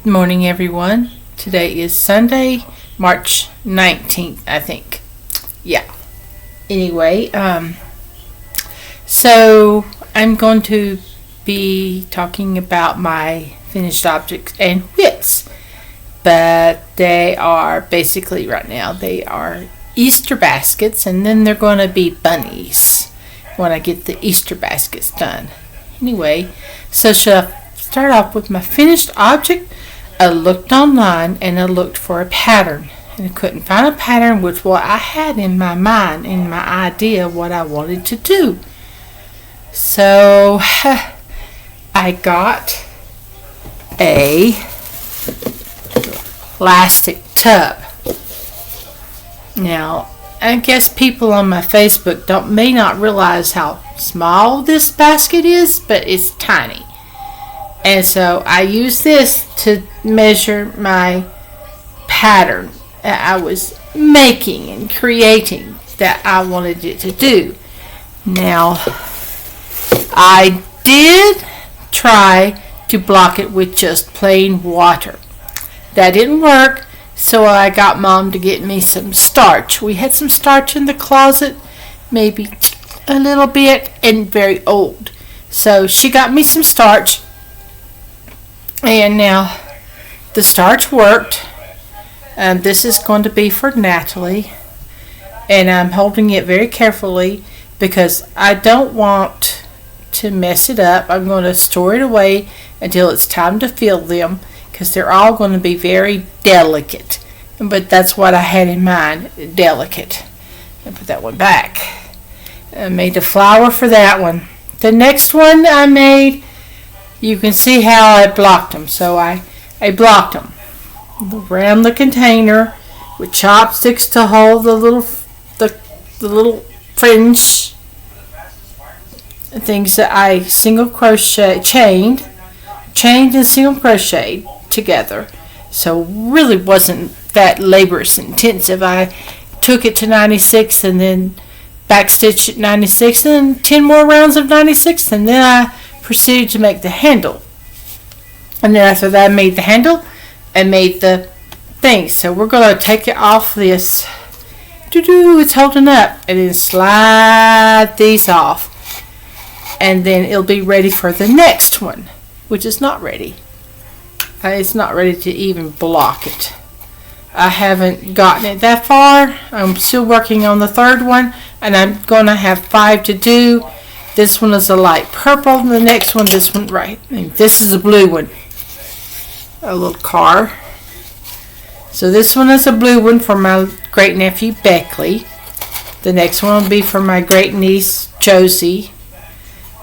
Morning, everyone. Today is Sunday, March 19th, I think. Yeah. Anyway, so I'm going to be talking about my finished objects and whips, but they are basically right now, they are Easter baskets, and then they're going to be bunnies when I get the Easter baskets done. Anyway, so should I start off with my finished object? I looked online and I looked for a pattern, and I couldn't find a pattern with what I had in my mind, in my idea of what I wanted to do. So I got a plastic tub. Now, I guess people on my Facebook may not realize how small this basket is, but it's tiny. And so I use this to measure my pattern that I was making and creating that I wanted it to do. Now, I did try to block it with just plain water. That didn't work, so I got Mom to get me some starch. We had some starch in the closet, maybe a little bit, and very old. So she got me some starch. And now the starch worked. This is going to be for Natalie, and I'm holding it very carefully because I don't want to mess it up. I'm going to store it away until it's time to fill them because they're all going to be very delicate. But that's what I had in mind, delicate. I put that one back. I made the flower for that one. The next one I made, you can see how I blocked them. So I blocked them around the container with chopsticks to hold the little fringe things that I chained and single crocheted together. So really wasn't that laborious intensive. I took it to 96 and then backstitched at 96 and 10 more rounds of 96, and then I proceeded to make the handle. And then after that I made the handle and made the thing. So we're going to take it off this. It's holding up. And then slide these off. And then it'll be ready for the next one, which is not ready. It's not ready to even block it. I haven't gotten it that far. I'm still working on the third one, and I'm going to have 5 to do. This one is a light purple, and the next one, this one, right. And this is a blue one. A little car. So this one is a blue one for my great nephew Beckley. The next one will be for my great niece Josie,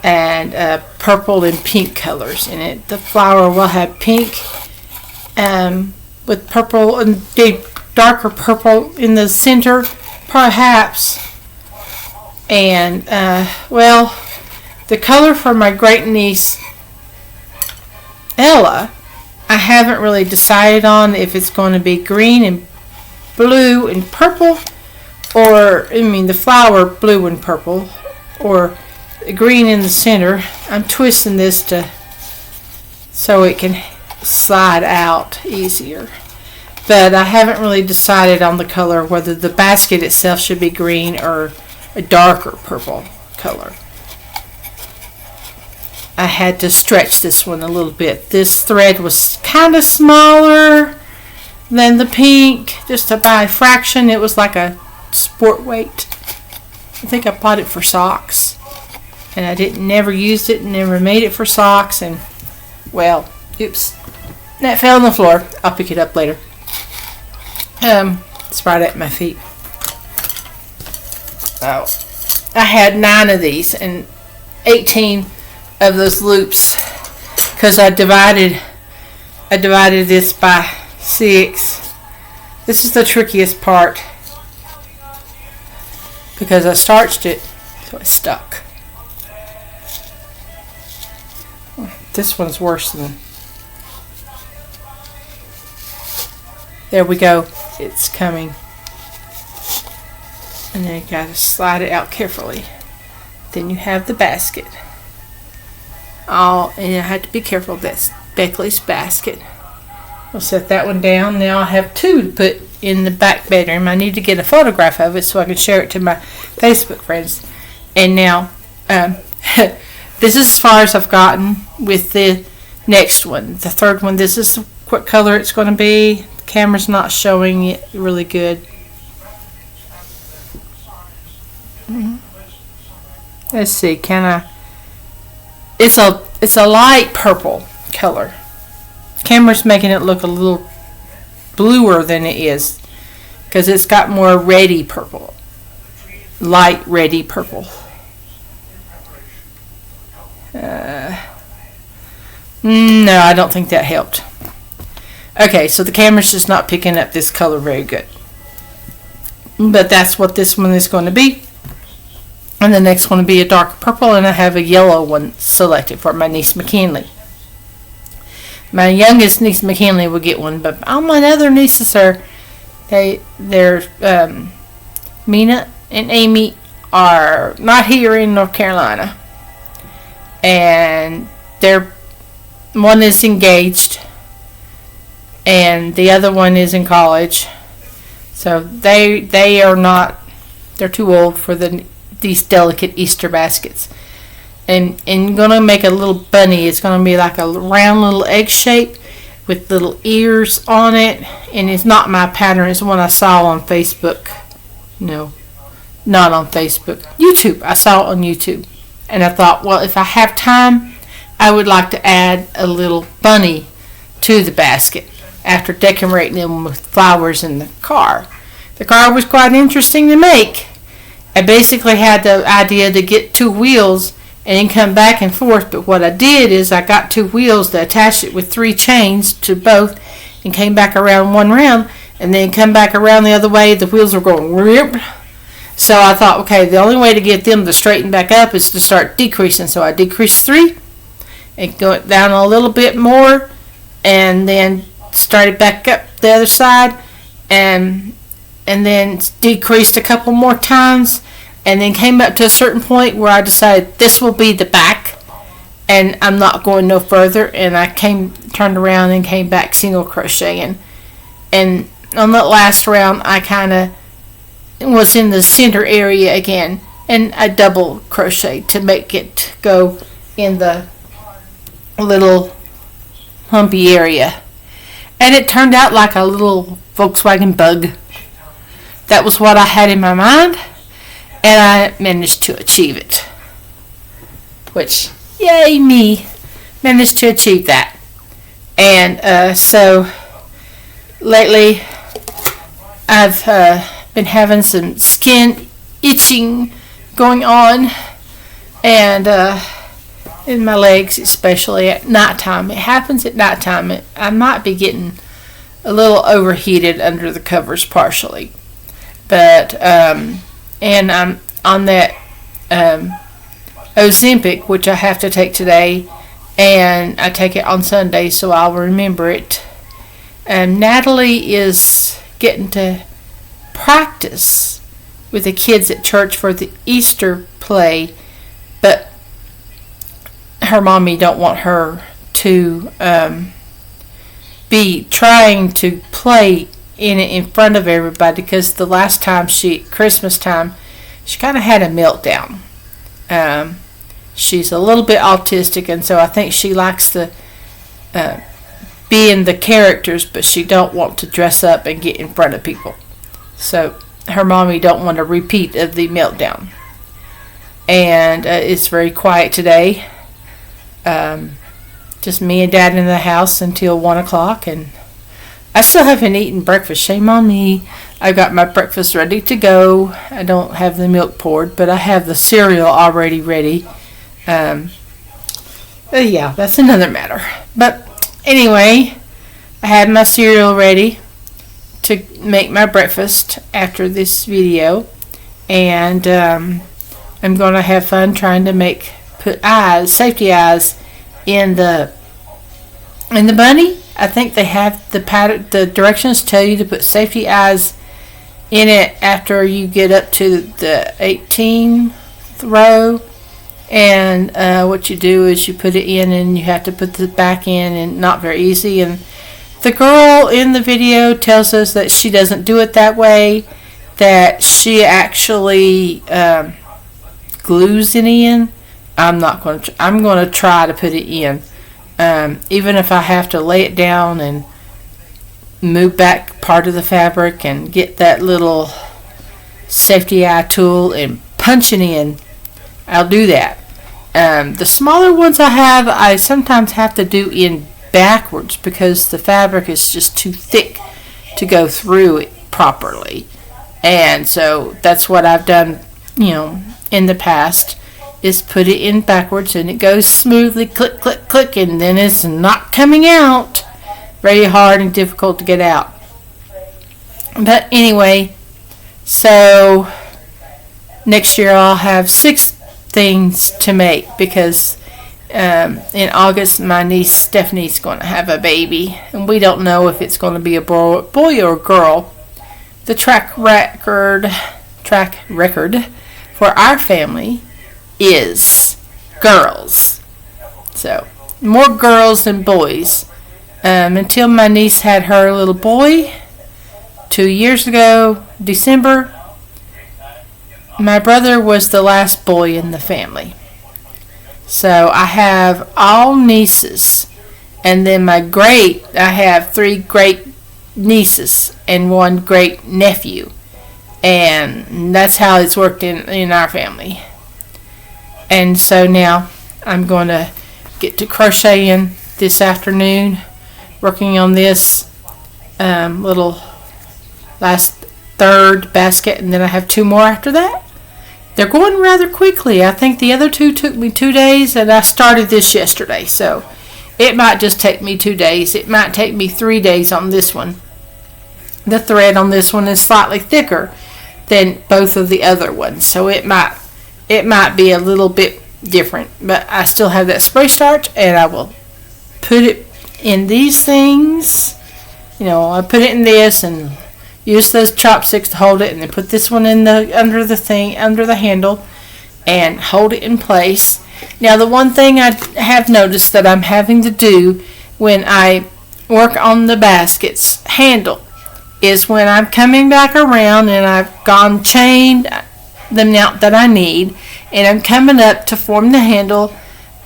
and purple and pink colors in it. The flower will have pink with purple and darker purple in the center, perhaps. And the color for my great niece Ella, I haven't really decided on if it's going to be green and blue and purple, or the flower blue and purple, or green in the center. I'm twisting this so it can slide out easier. But I haven't really decided on the color, whether the basket itself should be green or a darker purple color. I had to stretch this one a little bit. This thread was kind of smaller than the pink, just by a fraction. It was like a sport weight. I think I bought it for socks, and I never used it, never made it for socks, and oops, that fell on the floor. I'll pick it up later. It's right at my feet. Oh, I had 9 of these and 18 of those loops because I divided this by 6. This is the trickiest part because I starched it so it stuck. This one's worse than. There we go. It's coming. And then you gotta slide it out carefully. Then you have the basket. And I had to be careful. That's Beckley's basket. we'll set that one down. Now I have 2 to put in the back bedroom. I need to get a photograph of it so I can share it to my Facebook friends. And now, this is as far as I've gotten with the next one. The third one, this is what color it's going to be. The camera's not showing it really good. Let's see, it's a light purple color. The camera's making it look a little bluer than it is because it's got more reddy purple, light reddy purple. No, I don't think that helped. Okay, so the camera's just not picking up this color very good. But that's what this one is going to be. And the next one will be a dark purple, and I have a yellow one selected for my niece McKinley. My youngest niece McKinley will get one, but all my other nieces they're Mina and Amy are not here in North Carolina, and one is engaged, and the other one is in college. So they are not. They're too old for these delicate Easter baskets. And gonna make a little bunny. It's gonna be like a round little egg shape with little ears on it. And it's not my pattern. It's one I saw on Facebook. No, not on Facebook. YouTube. I saw it on YouTube. And I thought, well, if I have time, I would like to add a little bunny to the basket after decorating them with flowers in the car. The car was quite interesting to make. I basically had the idea to get 2 wheels and then come back and forth, but what I did is I got 2 wheels to attach it with 3 chains to both and came back around one round and then come back around the other way. The wheels were going rip. So I thought, okay, the only way to get them to straighten back up is to start decreasing. So I decreased 3 and go down a little bit more and then started back up the other side and then decreased a couple more times, and then came up to a certain point where I decided this will be the back and I'm not going no further, and I turned around and came back single crocheting. And on that last round I kind of was in the center area again, and I double crocheted to make it go in the little humpy area, and it turned out like a little Volkswagen Bug. That was what I had in my mind, and I managed to achieve it. Which, yay me, managed to achieve that. And so, lately, I've been having some skin itching going on, and in my legs, especially at nighttime. It happens at nighttime. I might be getting a little overheated under the covers partially. But, and I'm on that Ozempic, which I have to take today, and I take it on Sunday, so I'll remember it. And Natalie is getting to practice with the kids at church for the Easter play, but her mommy don't want her to be trying to play in front of everybody, because the last time Christmas time, she kind of had a meltdown. She's a little bit autistic, and so I think she likes to be in the characters, but she don't want to dress up and get in front of people. So her mommy don't want a repeat of the meltdown. And it's very quiet today. Just me and Dad in the house until 1 o'clock, and I still haven't eaten breakfast. Shame on me. I've got my breakfast ready to go. I don't have the milk poured, but I have the cereal already ready. Yeah, that's another matter. But anyway, I had my cereal ready to make my breakfast after this video, and I'm going to have fun trying to put safety eyes in the bunny. I think they have the directions tell you to put safety eyes in it after you get up to the 18th row, and what you do is you put it in and you have to put the back in, and not very easy, and The girl in the video tells us that she doesn't do it that way, that she actually glues it in. I'm going to try to put it in, even if I have to lay it down and move back part of the fabric and get that little safety eye tool and punch it in. I'll do that. The smaller ones I sometimes have to do in backwards because the fabric is just too thick to go through it properly. And so that's what I've done, in the past, is put it in backwards and it goes smoothly, click, click, click, and then it's not coming out. Very hard and difficult to get out. But anyway, so next year I'll have 6 things to make because in August my niece Stephanie's going to have a baby, and we don't know if it's going to be a boy or a girl. The track record for our family is girls. So more girls than boys. Until my niece had her little boy 2 years ago, December, my brother was the last boy in the family. So I have all nieces, and then I have 3 great nieces and 1 great nephew, and that's how it's worked in our family. And so now I'm going to get to crocheting this afternoon, working on this little last 3rd basket, and then I have 2 more after that. They're going rather quickly. I think the other 2 took me 2 days, and I started this yesterday, so it might just take me 2 days. It might take me 3 days on this one. The thread on this one is slightly thicker than both of the other ones, so it might be a little bit different, but I still have that spray starch, and I will put it in these things. I put it in this and use those chopsticks to hold it, and then put this one in under the handle, and hold it in place. Now, the one thing I have noticed that I'm having to do when I work on the basket's handle is when I'm coming back around and I've chained them out that I need, and I'm coming up to form the handle,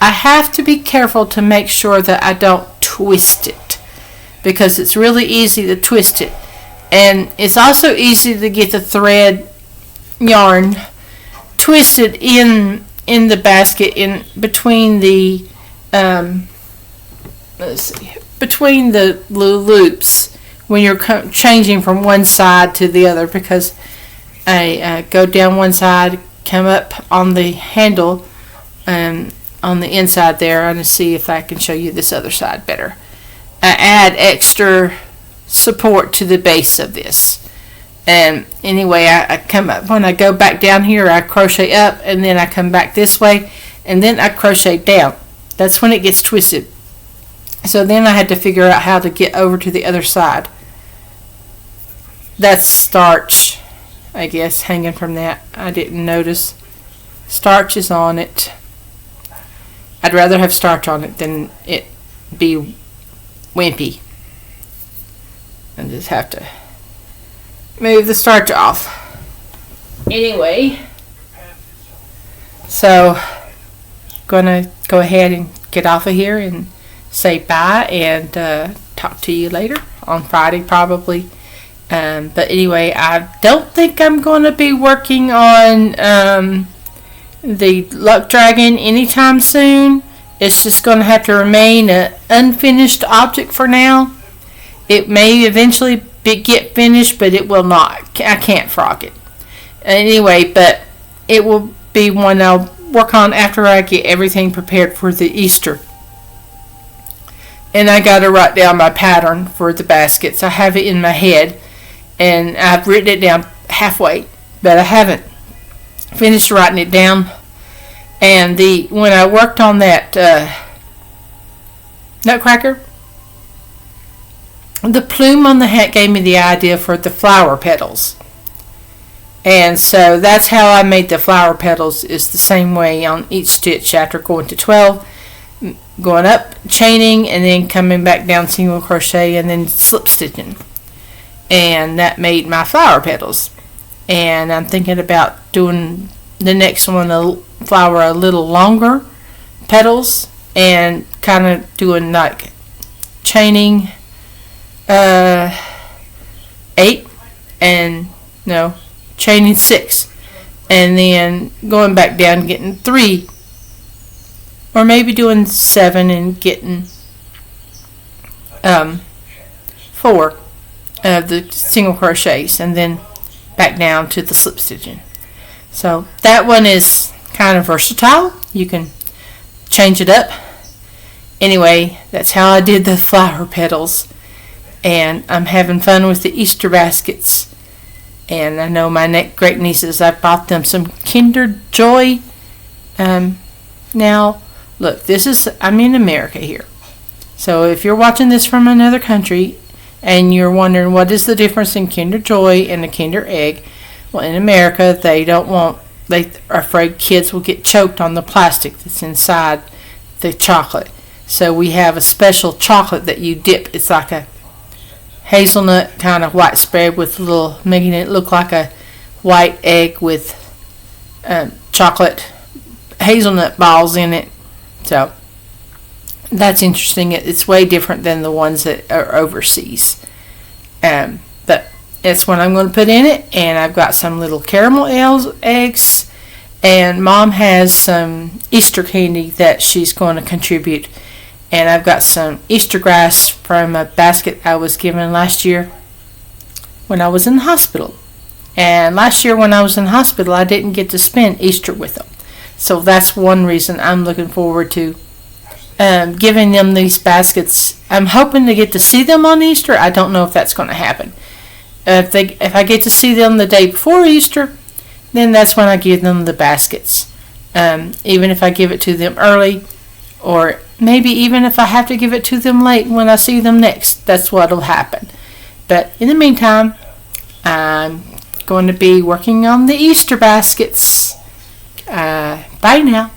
I have to be careful to make sure that I don't twist it, because it's really easy to twist it. And it's also easy to get the thread yarn twisted in the basket in between the between the loops when you're changing from one side to the other, because I go down one side, come up on the handle and on the inside there. I'm going to see if I can show you this other side better. I add extra support to the base of this. And anyway, I come up, when I go back down here, I crochet up, and then I come back this way, and then I crochet down. That's when it gets twisted. So then I had to figure out how to get over to the other side. That's starch, I guess, hanging from that. I didn't notice. Starch is on it. I'd rather have starch on it than it be wimpy. I just have to move the starch off. Anyway, so gonna go ahead and get off of here and say bye, and talk to you later on Friday probably. But anyway, I don't think I'm gonna be working on the Luck Dragon anytime soon. It's just gonna have to remain an unfinished object for now. It may eventually get finished, but it will not. I can't frog it. Anyway, but it will be one I'll work on after I get everything prepared for the Easter. And I got to write down my pattern for the baskets. I have it in my head, and I've written it down halfway, but I haven't finished writing it down. And when I worked on that nutcracker, the plume on the hat gave me the idea for the flower petals. And so that's how I made the flower petals, is the same way on each stitch after going to 12. going up, chaining, and then coming back down single crochet and then slip stitching. And that made my flower petals. And I'm thinking about doing the next one, the flower, a little longer petals, and kind of doing like chaining 8 and no, chaining 6, and then going back down, getting 3, or maybe doing 7 and getting 4 of the single crochets, and then back down to the slip stitching. So that one is kind of versatile. You can change it up. Anyway, that's how I did the flower petals, and I'm having fun with the Easter baskets. And I know my great nieces, I bought them some Kinder Joy. Now, look, I'm in America here. So if you're watching this from another country and you're wondering what is the difference in Kinder Joy and a Kinder Egg, well, in America, they are afraid kids will get choked on the plastic that's inside the chocolate. So we have a special chocolate that you dip. It's like a hazelnut kind of white spread with making it look like a white egg with chocolate hazelnut balls in it. So that's interesting. It's way different than the ones that are overseas. But that's what I'm going to put in it. And I've got some little caramel eggs. And Mom has some Easter candy that she's going to contribute. And I've got some Easter grass from a basket I was given last year when I was in the hospital. And last year when I was in the hospital, I didn't get to spend Easter with them. So that's one reason I'm looking forward to giving them these baskets. I'm hoping to get to see them on Easter. I don't know if that's going to happen. If I get to see them the day before Easter, then that's when I give them the baskets. Even if I give it to them early, or maybe even if I have to give it to them late when I see them next, that's what will happen. But in the meantime, I'm going to be working on the Easter baskets. Bye now.